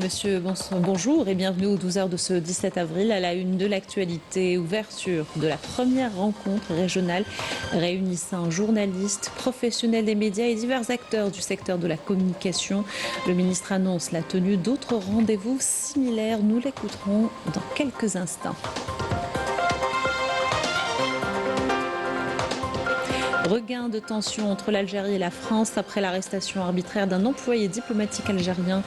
Monsieur, bonjour et bienvenue aux 12 heures de ce 17 avril à la une de l'actualité. Ouverture de la première rencontre régionale réunissant journalistes, professionnels des médias et divers acteurs du secteur de la communication. Le ministre annonce la tenue d'autres rendez-vous similaires. Nous l'écouterons dans quelques instants. Regain de tension entre l'Algérie et la France après l'arrestation arbitraire d'un employé diplomatique algérien.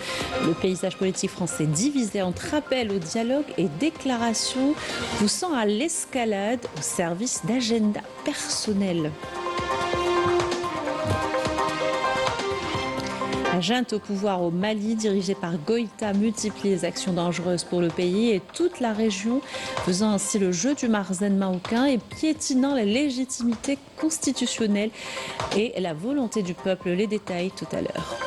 Le paysage politique français divisé entre appel au dialogue et déclarations poussant à l'escalade au service d'agenda personnel. La junte au pouvoir au Mali, dirigée par Goïta, multiplie les actions dangereuses pour le pays et toute la région, faisant ainsi le jeu du Marzen marocain et piétinant la légitimité constitutionnelle et la volonté du peuple. Les détails tout à l'heure.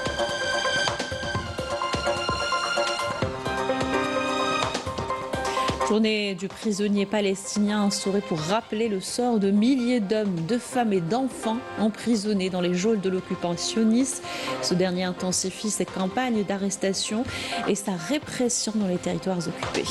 Journée du prisonnier palestinien instaurée pour rappeler le sort de milliers d'hommes, de femmes et d'enfants emprisonnés dans les geôles de l'occupant sioniste. Ce dernier intensifie ses campagnes d'arrestation et sa répression dans les territoires occupés.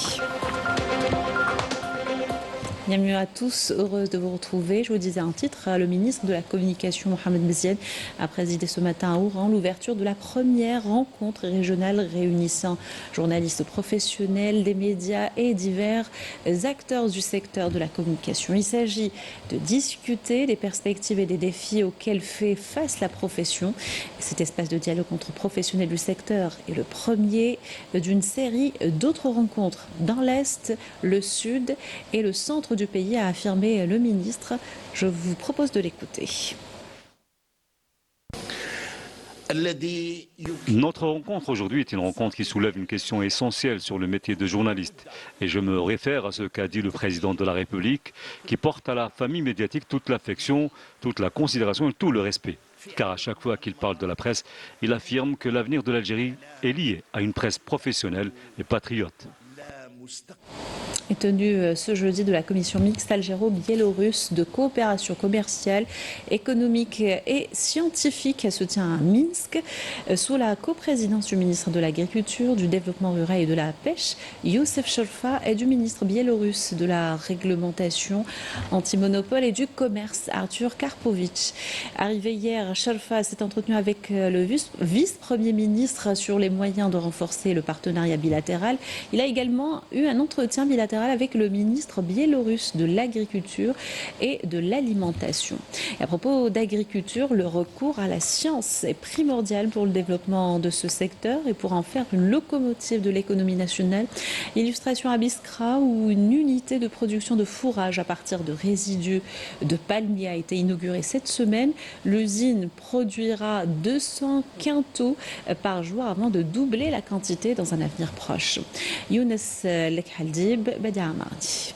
Bienvenue à tous, heureuse de vous retrouver. Je vous disais un titre, le ministre de la Communication, Mohamed Bezzied, a présidé ce matin à Oran l'ouverture de la première rencontre régionale réunissant journalistes professionnels, des médias et divers acteurs du secteur de la communication. Il s'agit de discuter des perspectives et des défis auxquels fait face la profession. Cet espace de dialogue entre professionnels du secteur est le premier d'une série d'autres rencontres dans l'Est, le Sud et le centre du pays, a affirmé le ministre. Je vous propose de l'écouter. Notre rencontre aujourd'hui est une rencontre qui soulève une question essentielle sur le métier de journaliste. Et je me réfère à ce qu'a dit le président de la République, qui porte à la famille médiatique toute l'affection, toute la considération et tout le respect. Car à chaque fois qu'il parle de la presse, il affirme que l'avenir de l'Algérie est lié à une presse professionnelle et patriote. Est tenue ce jeudi de la commission mixte algéro-biélorusse de coopération commerciale, économique et scientifique. Elle se tient à Minsk sous la coprésidence du ministre de l'Agriculture, du Développement rural et de la Pêche, Youssef Cholfa, et du ministre biélorusse de la Réglementation antimonopole et du Commerce, Artur Karpovitch. Arrivé hier, Cholfa s'est entretenu avec le vice-premier ministre sur les moyens de renforcer le partenariat bilatéral. Il a également eu un entretien bilatéral avec le ministre biélorusse de l'Agriculture et de l'Alimentation. Et à propos d'agriculture, le recours à la science est primordial pour le développement de ce secteur et pour en faire une locomotive de l'économie nationale. Illustration à Biskra, où une unité de production de fourrage à partir de résidus de palmiers a été inaugurée cette semaine. L'usine produira 200 quintaux par jour avant de doubler la quantité dans un avenir proche. Younes Lekhaldib, Badia Mardi.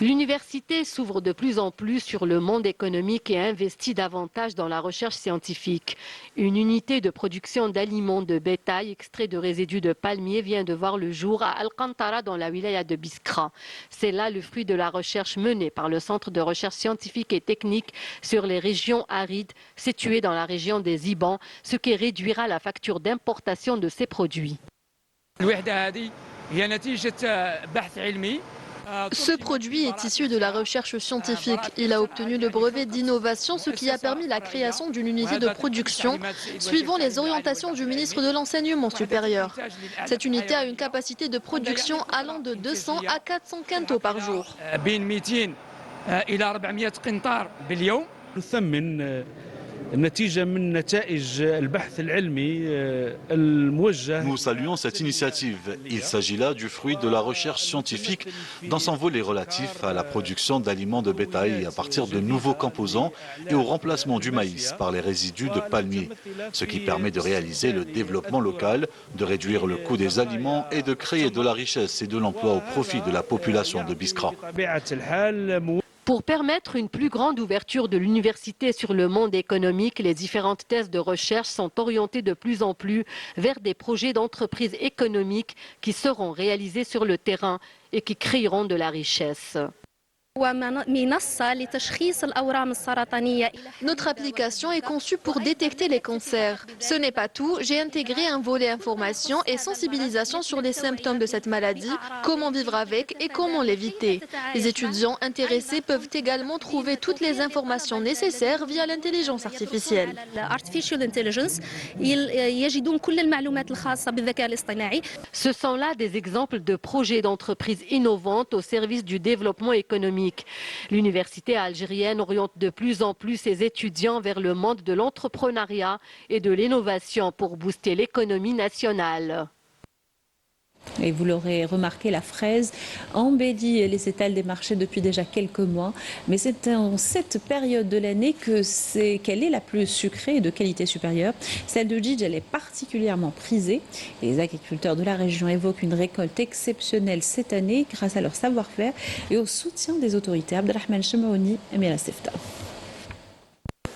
L'université s'ouvre de plus en plus sur le monde économique et investit davantage dans la recherche scientifique. Une unité de production d'aliments de bétail extraits de résidus de palmiers vient de voir le jour à Al-Qantara dans la wilaya de Biskra. C'est là le fruit de la recherche menée par le Centre de recherche scientifique et technique sur les régions arides situées dans la région des Ibans, ce qui réduira la facture d'importation de ces produits. Ce produit est issu de la recherche scientifique. Il a obtenu le brevet d'innovation, ce qui a permis la création d'une unité de production suivant les orientations du ministre de l'Enseignement supérieur. Cette unité a une capacité de production allant de 200 à 400 quintaux par jour. Nous saluons cette initiative. Il s'agit là du fruit de la recherche scientifique dans son volet relatif à la production d'aliments de bétail à partir de nouveaux composants et au remplacement du maïs par les résidus de palmiers, ce qui permet de réaliser le développement local, de réduire le coût des aliments et de créer de la richesse et de l'emploi au profit de la population de Biskra. Pour permettre une plus grande ouverture de l'université sur le monde économique, les différentes thèses de recherche sont orientées de plus en plus vers des projets d'entreprises économiques qui seront réalisés sur le terrain et qui créeront de la richesse. Notre application est conçue pour détecter les cancers. Ce n'est pas tout, j'ai intégré un volet information et sensibilisation sur les symptômes de cette maladie, comment vivre avec et comment l'éviter. Les étudiants intéressés peuvent également trouver toutes les informations nécessaires via l'intelligence artificielle. Ce sont là des exemples de projets d'entreprises innovantes au service du développement économique. L'université algérienne oriente de plus en plus ses étudiants vers le monde de l'entrepreneuriat et de l'innovation pour booster l'économie nationale. Et vous l'aurez remarqué, la fraise embellit les étals des marchés depuis déjà quelques mois. Mais c'est en cette période de l'année qu'elle est la plus sucrée et de qualité supérieure. Celle de Jijel est particulièrement prisée. Les agriculteurs de la région évoquent une récolte exceptionnelle cette année grâce à leur savoir-faire et au soutien des autorités. Abdelrahman Chemaouni et Mira Sefta.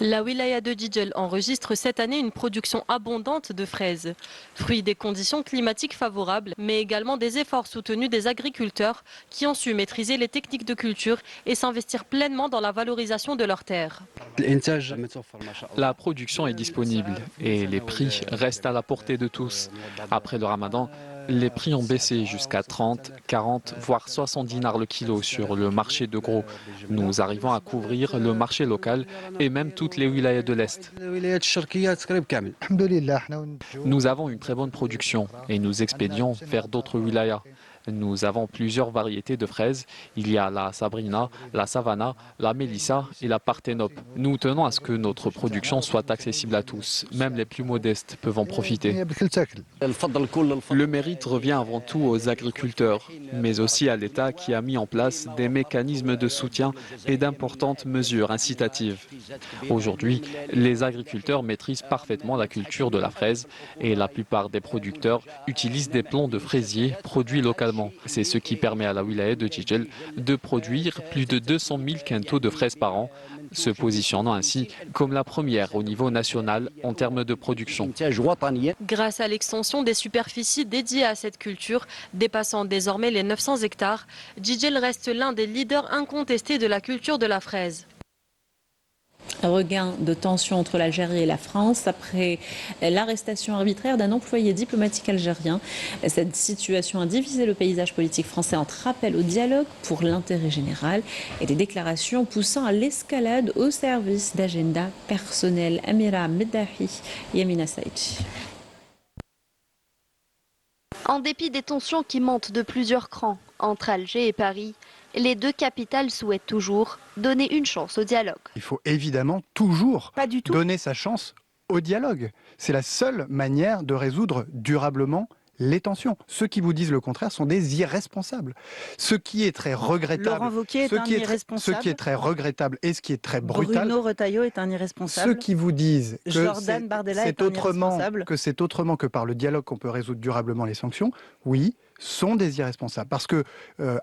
La wilaya de Jijel enregistre cette année une production abondante de fraises, fruit des conditions climatiques favorables, mais également des efforts soutenus des agriculteurs qui ont su maîtriser les techniques de culture et s'investir pleinement dans la valorisation de leurs terres. La production est disponible et les prix restent à la portée de tous. Après le ramadan, les prix ont baissé jusqu'à 30, 40, voire 60 dinars le kilo sur le marché de gros. Nous arrivons à couvrir le marché local et même toutes les wilayas de l'Est. Nous avons une très bonne production et nous expédions vers d'autres wilayas. Nous avons plusieurs variétés de fraises. Il y a la Sabrina, la Savannah, la Mélissa et la Parthénope. Nous tenons à ce que notre production soit accessible à tous. Même les plus modestes peuvent en profiter. Le mérite revient avant tout aux agriculteurs, mais aussi à l'État qui a mis en place des mécanismes de soutien et d'importantes mesures incitatives. Aujourd'hui, les agriculteurs maîtrisent parfaitement la culture de la fraise et la plupart des producteurs utilisent des plants de fraisiers produits localement. C'est ce qui permet à la wilaya de Jijel de produire plus de 200 000 quintaux de fraises par an, se positionnant ainsi comme la première au niveau national en termes de production. Grâce à l'extension des superficies dédiées à cette culture, dépassant désormais les 900 hectares, Jijel reste l'un des leaders incontestés de la culture de la fraise. Un regain de tension entre l'Algérie et la France après l'arrestation arbitraire d'un employé diplomatique algérien. Cette situation a divisé le paysage politique français entre appel au dialogue pour l'intérêt général et des déclarations poussant à l'escalade au service d'agenda personnel. Amira Meddahi, Yamina Saïdi. En dépit des tensions qui montent de plusieurs crans entre Alger et Paris, les deux capitales souhaitent toujours donner une chance au dialogue. Il faut évidemment toujours donner sa chance au dialogue. C'est la seule manière de résoudre durablement les tensions. Ceux qui vous disent le contraire sont des irresponsables. Ce qui est très regrettable, Laurent Wauquiez est un irresponsable. Ce qui est très regrettable et ce qui est très brutal. Bruno Retailleau est un irresponsable. Ceux qui vous disent que Jordan Bardella est un irresponsable. c'est autrement que par le dialogue qu'on peut résoudre durablement les sanctions, oui, sont des irresponsables. Parce que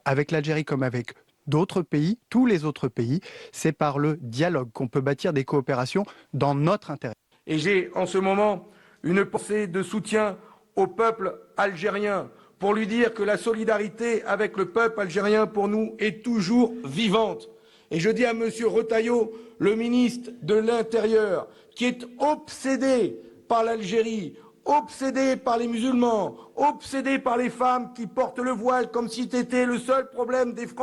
avec l'Algérie comme avec d'autres pays, tous les autres pays, c'est par le dialogue qu'on peut bâtir des coopérations dans notre intérêt. Et j'ai en ce moment une pensée de soutien au peuple algérien pour lui dire que la solidarité avec le peuple algérien pour nous est toujours vivante. Et je dis à M. Retailleau, le ministre de l'Intérieur, qui est obsédé par l'Algérie, obsédé par les musulmans, obsédé par les femmes qui portent le voile comme si c'était le seul problème des Français.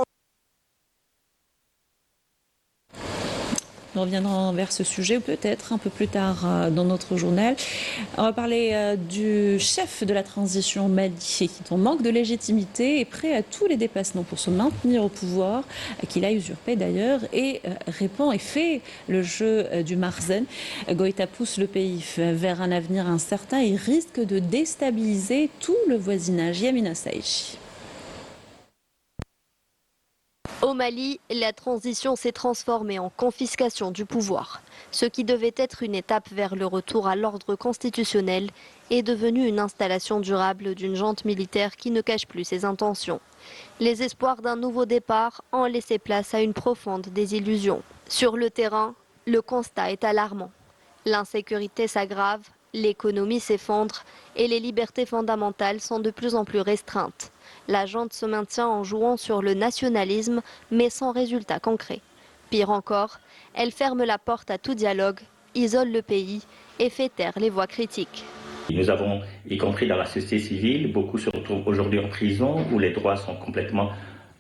Nous reviendrons vers ce sujet peut-être un peu plus tard dans notre journal. On va parler du chef de la transition Mali qui en manque de légitimité et prêt à tous les dépassements pour se maintenir au pouvoir, qu'il a usurpé d'ailleurs, et répand et fait le jeu du Marzen. Goïta pousse le pays vers un avenir incertain et risque de déstabiliser tout le voisinage. Yamina Saïchi. Au Mali, la transition s'est transformée en confiscation du pouvoir. Ce qui devait être une étape vers le retour à l'ordre constitutionnel est devenu une installation durable d'une junte militaire qui ne cache plus ses intentions. Les espoirs d'un nouveau départ ont laissé place à une profonde désillusion. Sur le terrain, le constat est alarmant. L'insécurité s'aggrave, l'économie s'effondre et les libertés fondamentales sont de plus en plus restreintes. La junte se maintient en jouant sur le nationalisme, mais sans résultat concret. Pire encore, elle ferme la porte à tout dialogue, isole le pays et fait taire les voix critiques. Nous avons, y compris dans la société civile, beaucoup se retrouvent aujourd'hui en prison où les droits sont complètement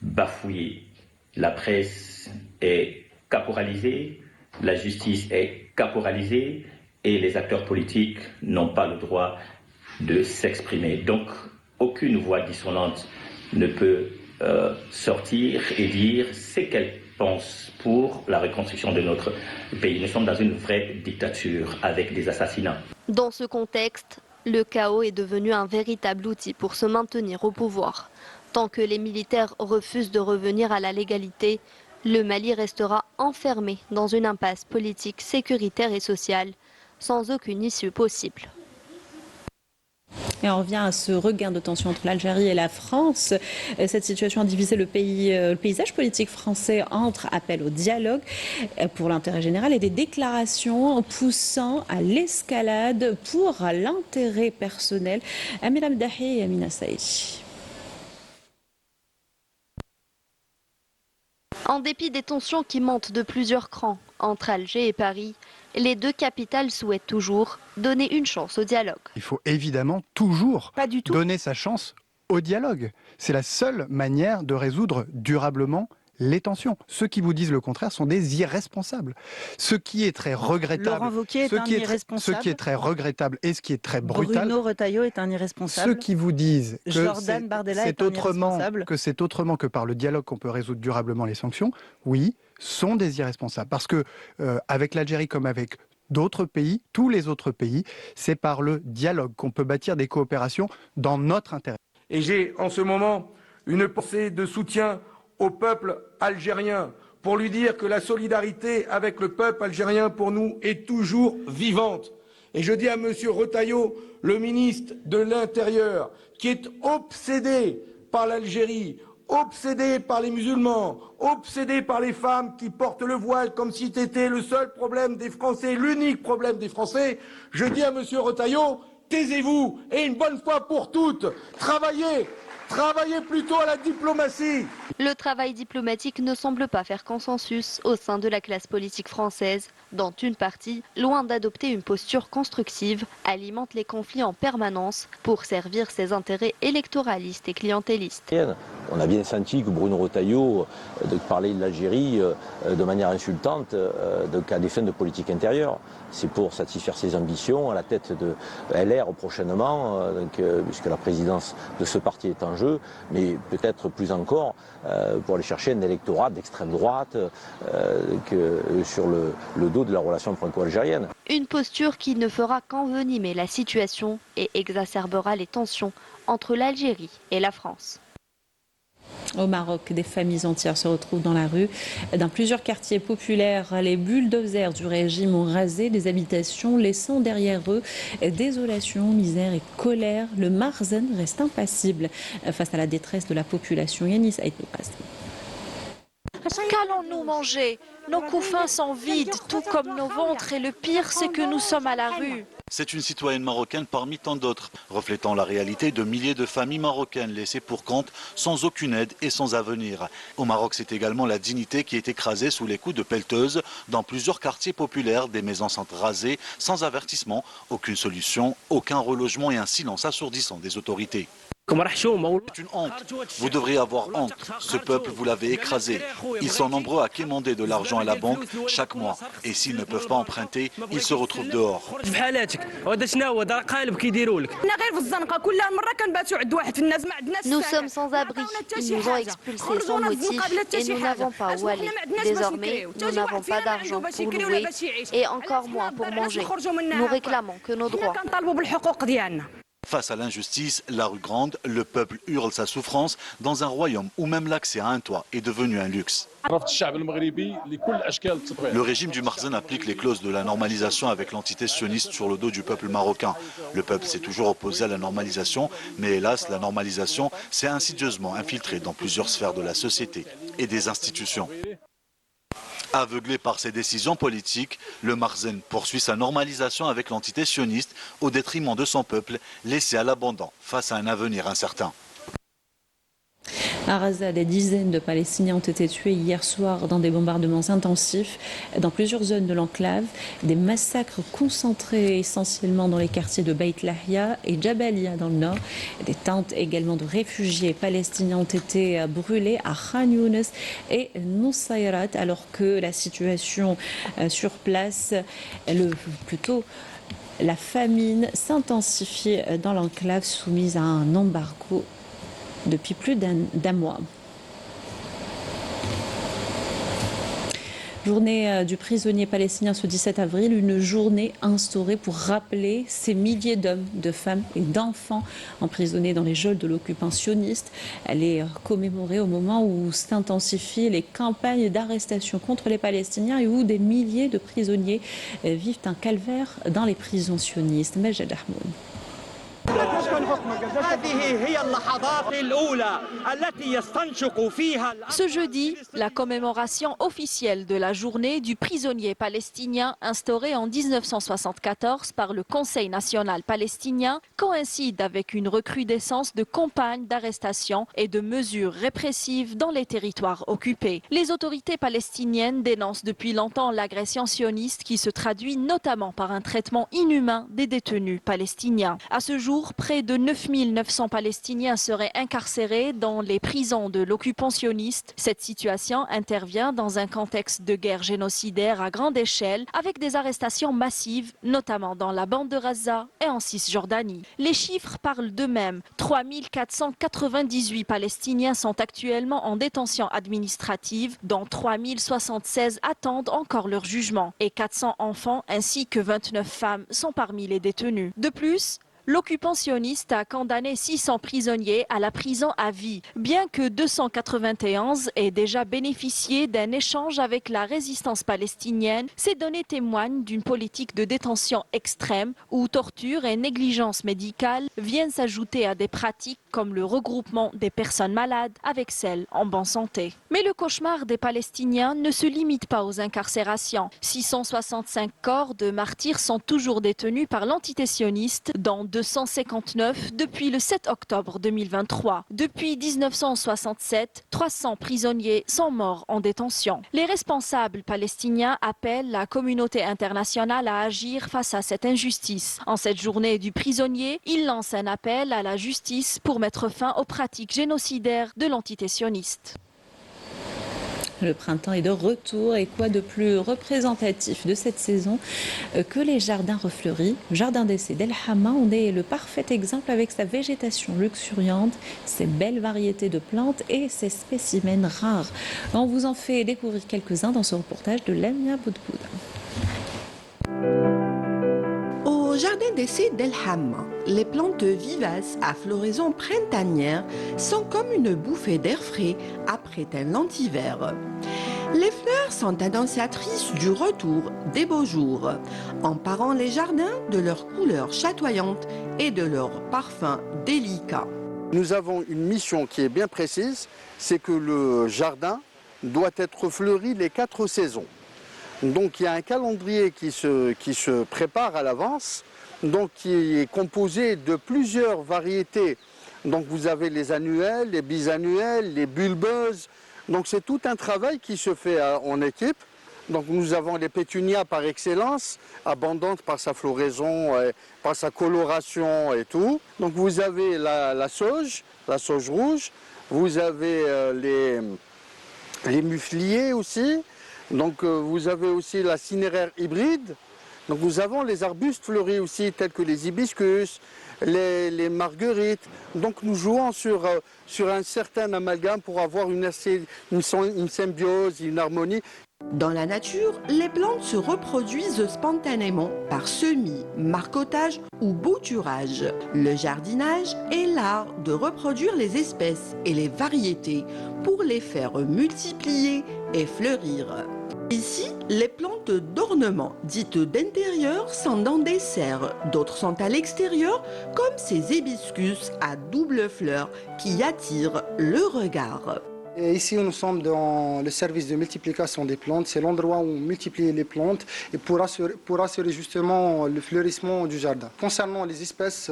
bafouillés. La presse est caporalisée, la justice est caporalisée et les acteurs politiques n'ont pas le droit de s'exprimer. Donc, aucune voix dissonante ne peut sortir et dire ce qu'elle pense pour la reconstruction de notre pays. Nous sommes dans une vraie dictature avec des assassinats. Dans ce contexte, le chaos est devenu un véritable outil pour se maintenir au pouvoir. Tant que les militaires refusent de revenir à la légalité, le Mali restera enfermé dans une impasse politique, sécuritaire et sociale, sans aucune issue possible. Et on revient à ce regain de tension entre l'Algérie et la France. Cette situation a divisé le paysage politique français entre appel au dialogue pour l'intérêt général et des déclarations poussant à l'escalade pour l'intérêt personnel. Amira Mdahi et Amina Saïdi. En dépit des tensions qui montent de plusieurs crans entre Alger et Paris, les deux capitales souhaitent toujours donner une chance au dialogue. Il faut évidemment toujours donner sa chance au dialogue. C'est la seule manière de résoudre durablement les tensions. Ceux qui vous disent le contraire sont des irresponsables. Ce qui est très regrettable, Laurent Wauquiez est un irresponsable. Ce qui est très regrettable et ce qui est très brutal. Bruno Retailleau est un irresponsable. Ceux qui vous disent que Jordan Bardella est un irresponsable. c'est autrement que par le dialogue qu'on peut résoudre durablement les sanctions, oui, sont des irresponsables. Parce que avec l'Algérie comme avec d'autres pays, tous les autres pays, c'est par le dialogue qu'on peut bâtir des coopérations dans notre intérêt. Et j'ai en ce moment une pensée de soutien au peuple algérien pour lui dire que la solidarité avec le peuple algérien pour nous est toujours vivante. Et je dis à M. Retailleau, le ministre de l'Intérieur, qui est obsédé par l'Algérie, obsédé par les musulmans, obsédé par les femmes qui portent le voile comme si c'était le seul problème des Français, l'unique problème des Français, je dis à M. Retailleau, taisez-vous et une bonne fois pour toutes, travaillez plutôt à la diplomatie. Le travail diplomatique ne semble pas faire consensus au sein de la classe politique française, dont une partie, loin d'adopter une posture constructive, alimente les conflits en permanence pour servir ses intérêts électoralistes et clientélistes. On a bien senti que Bruno Retailleau parlait de l'Algérie de manière insultante à des fins de politique intérieure. C'est pour satisfaire ses ambitions à la tête de LR prochainement, puisque la présidence de ce parti est en jeu, mais peut-être plus encore pour aller chercher un électorat d'extrême droite sur le dos de la relation franco-algérienne. Une posture qui ne fera qu'envenimer la situation et exacerbera les tensions entre l'Algérie et la France. Au Maroc, des familles entières se retrouvent dans la rue. Dans plusieurs quartiers populaires, les bulldozers du régime ont rasé des habitations, laissant derrière eux désolation, misère et colère. Le Marzen reste impassible face à la détresse de la population. Yanis Aït-Nopaz. Qu'allons-nous manger? Nos couffins sont vides, tout comme nos ventres, et le pire, c'est que nous sommes à la rue. C'est une citoyenne marocaine parmi tant d'autres, reflétant la réalité de milliers de familles marocaines laissées pour compte, sans aucune aide et sans avenir. Au Maroc, c'est également la dignité qui est écrasée sous les coups de pelleteuses. Dans plusieurs quartiers populaires, des maisons sont rasées, sans avertissement, aucune solution, aucun relogement et un silence assourdissant des autorités. C'est une honte. Vous devriez avoir honte. Ce peuple, vous l'avez écrasé. Ils sont nombreux à quémander de l'argent à la banque chaque mois. Et s'ils ne peuvent pas emprunter, ils se retrouvent dehors. Nous sommes sans abri. Ils nous ont expulsés sans motif et nous n'avons pas où aller. Désormais, nous n'avons pas d'argent pour louer et encore moins pour manger. Nous réclamons que nos droits. Face à l'injustice, la rue Grande, le peuple hurle sa souffrance dans un royaume où même l'accès à un toit est devenu un luxe. Le régime du Marzen applique les clauses de la normalisation avec l'entité sioniste sur le dos du peuple marocain. Le peuple s'est toujours opposé à la normalisation, mais hélas, la normalisation s'est insidieusement infiltrée dans plusieurs sphères de la société et des institutions. Aveuglé par ses décisions politiques, le Marzen poursuit sa normalisation avec l'entité sioniste au détriment de son peuple laissé à l'abandon face à un avenir incertain. À Gaza, des dizaines de Palestiniens ont été tués hier soir dans des bombardements intensifs dans plusieurs zones de l'enclave. Des massacres concentrés essentiellement dans les quartiers de Beit Lahia et Jabalia dans le nord. Des tentes également de réfugiés palestiniens ont été brûlées à Khan Younes et Nusayrat, alors que la situation sur place, la famine s'intensifie dans l'enclave soumise à un embargo depuis plus d'un mois. Journée du prisonnier palestinien ce 17 avril, une journée instaurée pour rappeler ces milliers d'hommes, de femmes et d'enfants emprisonnés dans les geôles de l'occupant sioniste. Elle est commémorée au moment où s'intensifient les campagnes d'arrestation contre les Palestiniens et où des milliers de prisonniers vivent un calvaire dans les prisons sionistes. Majed Ahmoud. Ce jeudi, la commémoration officielle de la journée du prisonnier palestinien instaurée en 1974 par le Conseil national palestinien coïncide avec une recrudescence de campagnes d'arrestation et de mesures répressives dans les territoires occupés. Les autorités palestiniennes dénoncent depuis longtemps l'agression sioniste qui se traduit notamment par un traitement inhumain des détenus palestiniens. À ce jour, près de 9900 Palestiniens seraient incarcérés dans les prisons de l'occupant sioniste. Cette situation intervient dans un contexte de guerre génocidaire à grande échelle, avec des arrestations massives, notamment dans la bande de Gaza et en Cisjordanie. Les chiffres parlent d'eux-mêmes. 3498 Palestiniens sont actuellement en détention administrative, dont 3076 attendent encore leur jugement. Et 400 enfants ainsi que 29 femmes sont parmi les détenus. De plus, l'occupant sioniste a condamné 600 prisonniers à la prison à vie, bien que 291 aient déjà bénéficié d'un échange avec la résistance palestinienne. Ces données témoignent d'une politique de détention extrême où torture et négligence médicale viennent s'ajouter à des pratiques comme le regroupement des personnes malades avec celles en bonne santé. Mais le cauchemar des Palestiniens ne se limite pas aux incarcérations. 665 corps de martyrs sont toujours détenus par l'entité sioniste, dont 259 depuis le 7 octobre 2023. Depuis 1967, 300 prisonniers sont morts en détention. Les responsables palestiniens appellent la communauté internationale à agir face à cette injustice. En cette journée du prisonnier, ils lancent un appel à la justice pour mettre fin aux pratiques génocidaires de l'entité sioniste. Le printemps est de retour et quoi de plus représentatif de cette saison que les jardins refleuris. Le jardin d'essai d'El Hamma en est le parfait exemple avec sa végétation luxuriante, ses belles variétés de plantes et ses spécimens rares. On vous en fait découvrir quelques-uns dans ce reportage de Lamia Boudboud. Au jardin d'essai d'El Hamma, les plantes vivaces à floraison printanière sont comme une bouffée d'air frais après un lent hiver. Les fleurs sont annonciatrices du retour des beaux jours, emparant les jardins de leurs couleurs chatoyantes et de leurs parfums délicats. Nous avons une mission qui est bien précise, c'est que le jardin doit être fleuri les 4 saisons. Donc il y a un calendrier qui se prépare à l'avance, donc qui est composé de plusieurs variétés. Donc vous avez les annuelles, les bisannuelles, les bulbeuses. Donc c'est tout un travail qui se fait en équipe. Donc nous avons les pétunias par excellence, abondantes par sa floraison, par sa coloration et tout. Donc vous avez la sauge rouge, vous avez les mufliers aussi. Donc vous avez aussi la cinéraire hybride. Donc nous avons les arbustes fleuris aussi, tels que les hibiscus, les marguerites. Donc nous jouons sur un certain amalgame pour avoir une symbiose, une harmonie. Dans la nature, les plantes se reproduisent spontanément par semis, marcottage ou bouturage. Le jardinage est l'art de reproduire les espèces et les variétés pour les faire multiplier et fleurir. Ici, les plantes d'ornement, dites d'intérieur, sont dans des serres. D'autres sont à l'extérieur, comme ces hibiscus à double fleur qui attirent le regard. Et ici, nous sommes dans le service de multiplication des plantes. C'est l'endroit où on multiplie les plantes et pour assurer justement le fleurissement du jardin. Concernant les espèces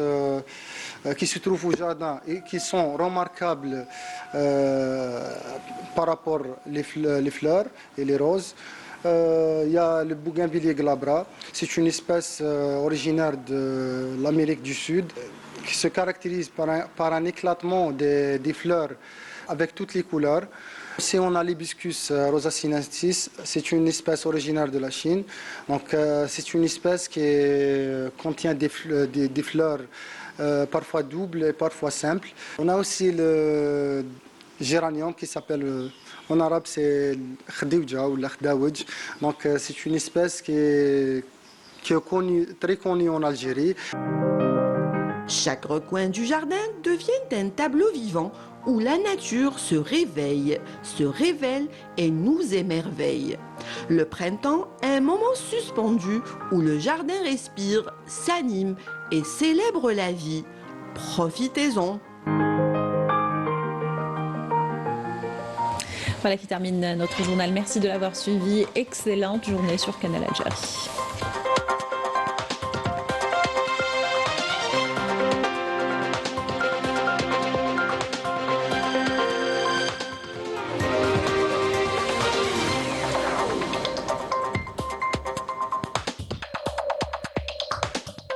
qui se trouvent au jardin et qui sont remarquables par rapport aux fleurs et les roses, il y a le bougainvillier glabra. C'est une espèce originaire de l'Amérique du Sud qui se caractérise par un éclatement des fleurs avec toutes les couleurs. Si on a l'hibiscus rosacinensis, c'est une espèce originaire de la Chine. Donc c'est une espèce qui contient des fleurs parfois doubles et parfois simples. On a aussi le géranium qui s'appelle en arabe c'est khdiwja ou la khdaouj. Donc c'est une espèce qui est très connue en Algérie. Chaque recoin du jardin devient un tableau vivant où la nature se réveille, se révèle et nous émerveille. Le printemps est un moment suspendu où le jardin respire, s'anime et célèbre la vie. Profitez-en. Voilà qui termine notre journal. Merci de l'avoir suivi. Excellente journée sur Canal Algérie.